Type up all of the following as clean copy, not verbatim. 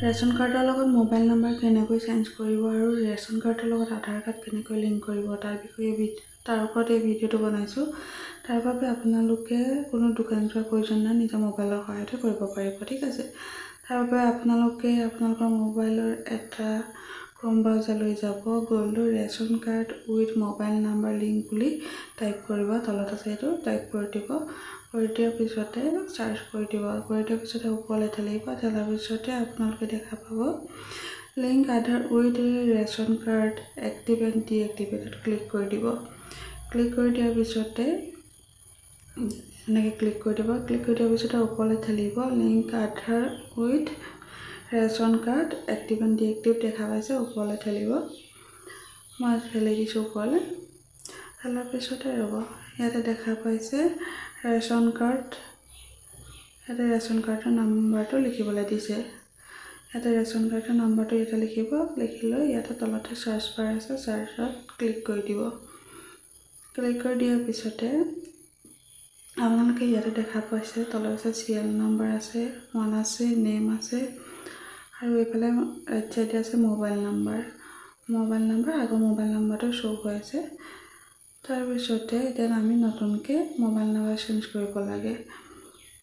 Ration কাৰ্ডৰ লগত mobile number কেনেকৈ চেঞ্জ কৰিব আৰু ৰেচন কাৰ্ডৰ লগত আধাৰ কাৰ্ড কেনেকৈ লিংক কৰিব তাৰ ওপৰত এই ভিডিঅ'টো বনাইছোঁ। তাৰ বাবে আপোনালোকে কোনো দোকান যোৱাৰ প্ৰয়োজন নাই, নিজৰ মোবাইলৰ সহায়তে কৰিব পাৰিব। ঠিক আছে, তাৰ বাবে আপোনালোকে আপোনালোকৰ মোবাইলৰ এটা ক্ৰম ব্ৰাউজাৰ লৈ যাব, গৈ লৈ ration card with mobile number link বুলি টাইপ কৰিব। তলত আছে এইটো টাইপ কৰি দিব। কৰি দিয়াৰ পিছতে চাৰ্চ কৰি দিব। কৰি দিয়াৰ পিছতে ওপৰলৈ ঠেলিব। ঠেলাৰ পিছতে আপোনালোকে দেখা পাব link Aadhaar with ration card active and ডিএক্টিভেটত ক্লিক কৰি দিব। ক্লিক কৰি দিয়াৰ পিছতে এনেকৈ ক্লিক কৰি দিব। ক্লিক কৰি দিয়াৰ পিছতে ওপৰলৈ ঠেলিব link Aadhaar with ration card active and deactive দেখা পাইছে, ওপৰলৈ ঠেলিব। মই ঠেলি দিছোঁ ওপৰলৈ। ঠেলাৰ পিছতে ৰ'ব, ইয়াতে দেখা পাইছে ৰেচন কাৰ্ড। ইয়াতে ৰেচন কাৰ্ডৰ নাম্বাৰটো লিখিবলৈ দিছে। ইয়াতে ৰেচন কাৰ্ডৰ নাম্বাৰটো ইয়াতে লিখিব। লিখি লৈ ইয়াতে তলতে চাৰ্চ বাৰ আছে, চাৰ্চত ক্লিক কৰি দিব। ক্লিক কৰি দিয়াৰ পিছতে আপোনালোকে ইয়াতে দেখা পাইছে তলত আছে চিৰিয়েল নাম্বাৰ আছে, ওৱান আছে, নেম আছে আৰু এইফালে ৰাইট চাইডে আছে মোবাইল নাম্বাৰ। আগৰ মোবাইল নাম্বাৰটো শ্ব' হৈ আছে। তাৰপিছতে এতিয়া আমি নতুনকৈ মোবাইল নাম্বাৰ চেঞ্জ কৰিব লাগে।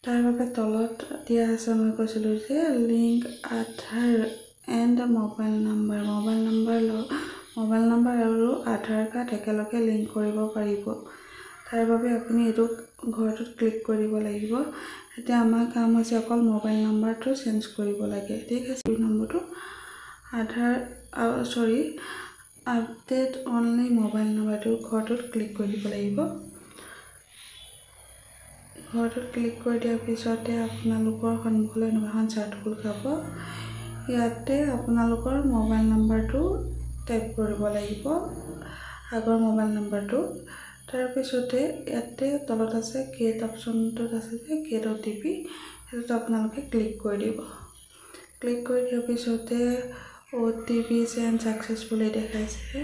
তাৰ বাবে তলত দিয়া আছে, মই কৈছিলোঁ যে link Aadhaar and mobile number আৰু আধাৰ কাৰ্ড একেলগে লিংক কৰিব পাৰিব। তাৰ বাবে আপুনি এইটো ঘৰটোত ক্লিক কৰিব লাগিব। এতিয়া আমাৰ কাম হৈছে অকল মোবাইল নাম্বাৰটো চেঞ্জ কৰিব লাগে। ঠিক আছে, 2 নম্বৰটো আপডেট অনলি মোবাইল নাম্বাৰটো ঘৰটোত ক্লিক কৰি দিব লাগিব। ঘৰটোত ক্লিক কৰি দিয়াৰ পিছতে আপোনালোকৰ সন্মুখলৈ এনেকুৱা এখন চাৰ্ট খোল খাব। ইয়াতে আপোনালোকৰ মোবাইল নাম্বাৰটো টাইপ কৰিব লাগিব, আগৰ মোবাইল নাম্বাৰটো। তাৰপিছতে ইয়াতে তলত আছে গেট অপশ্যনটোত আছে যে গেট OTP, সেইটোত আপোনালোকে ক্লিক কৰি দিব। ক্লিক কৰি দিয়াৰ পিছতে OTP চেণ্ড ছাকচেছফুলি দেখাইছে।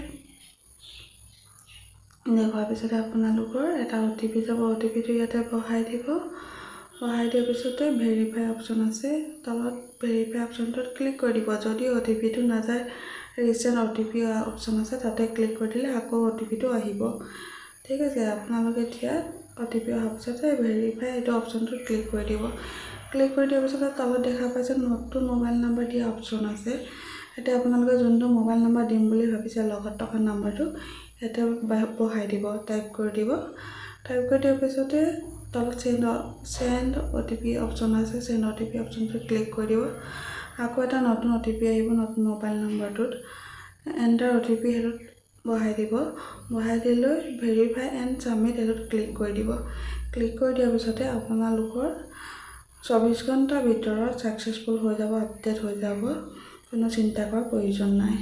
দেখুৱাৰ পিছতে আপোনালোকৰ এটা OTP যাব। OTPটো ইয়াতে বহাই দিব। বহাই দিয়াৰ পিছতে ভেৰিফাই অপশ্যন আছে, তলত ভেৰিফাই অপশ্যনটোত ক্লিক কৰি দিব। যদি OTPটো নাযায়, ৰিচেণ্ট OTP অপশ্যন আছে, তাতে ক্লিক কৰি দিলে আকৌ OTPটো আহিব। ঠিক আছে, আপোনালোকে এতিয়া OTP অহাৰ পিছতে ভেৰিফাই এইটো অপশ্যনটোত ক্লিক কৰি দিব। ক্লিক কৰি দিয়াৰ পিছতে তলত দেখা পাইছে নতুন মোবাইল নাম্বাৰ দিয়া অপশ্যন আছে। এতিয়া আপোনালোকে যোনটো মোবাইল নাম্বাৰ দিম বুলি ভাবিছে লগত থকা নাম্বাৰটো ইয়াতে বহাই দিব, টাইপ কৰি দিব। টাইপ কৰি দিয়াৰ পিছতে তলত চেণ্ড OTP অপশ্যন আছে, চেণ্ড OTP অপশ্যনটোত ক্লিক কৰি দিব। আকৌ এটা নতুন OTP আহিব নতুন মোবাইল নাম্বাৰটোত। এণ্টাৰ OTP সেইটোত বহাই দিব। বহাই দি লৈ ভেৰিফাই এণ্ড ছাবমিট এইটোত ক্লিক কৰি দিব। ক্লিক কৰি দিয়াৰ পিছতে আপোনালোকৰ 24 ঘণ্টাৰ ভিতৰত ছাকচেছফুল হৈ যাব, আপডেট হৈ যাব। কোনো চিন্তা কৰাৰ প্ৰয়োজন নাই।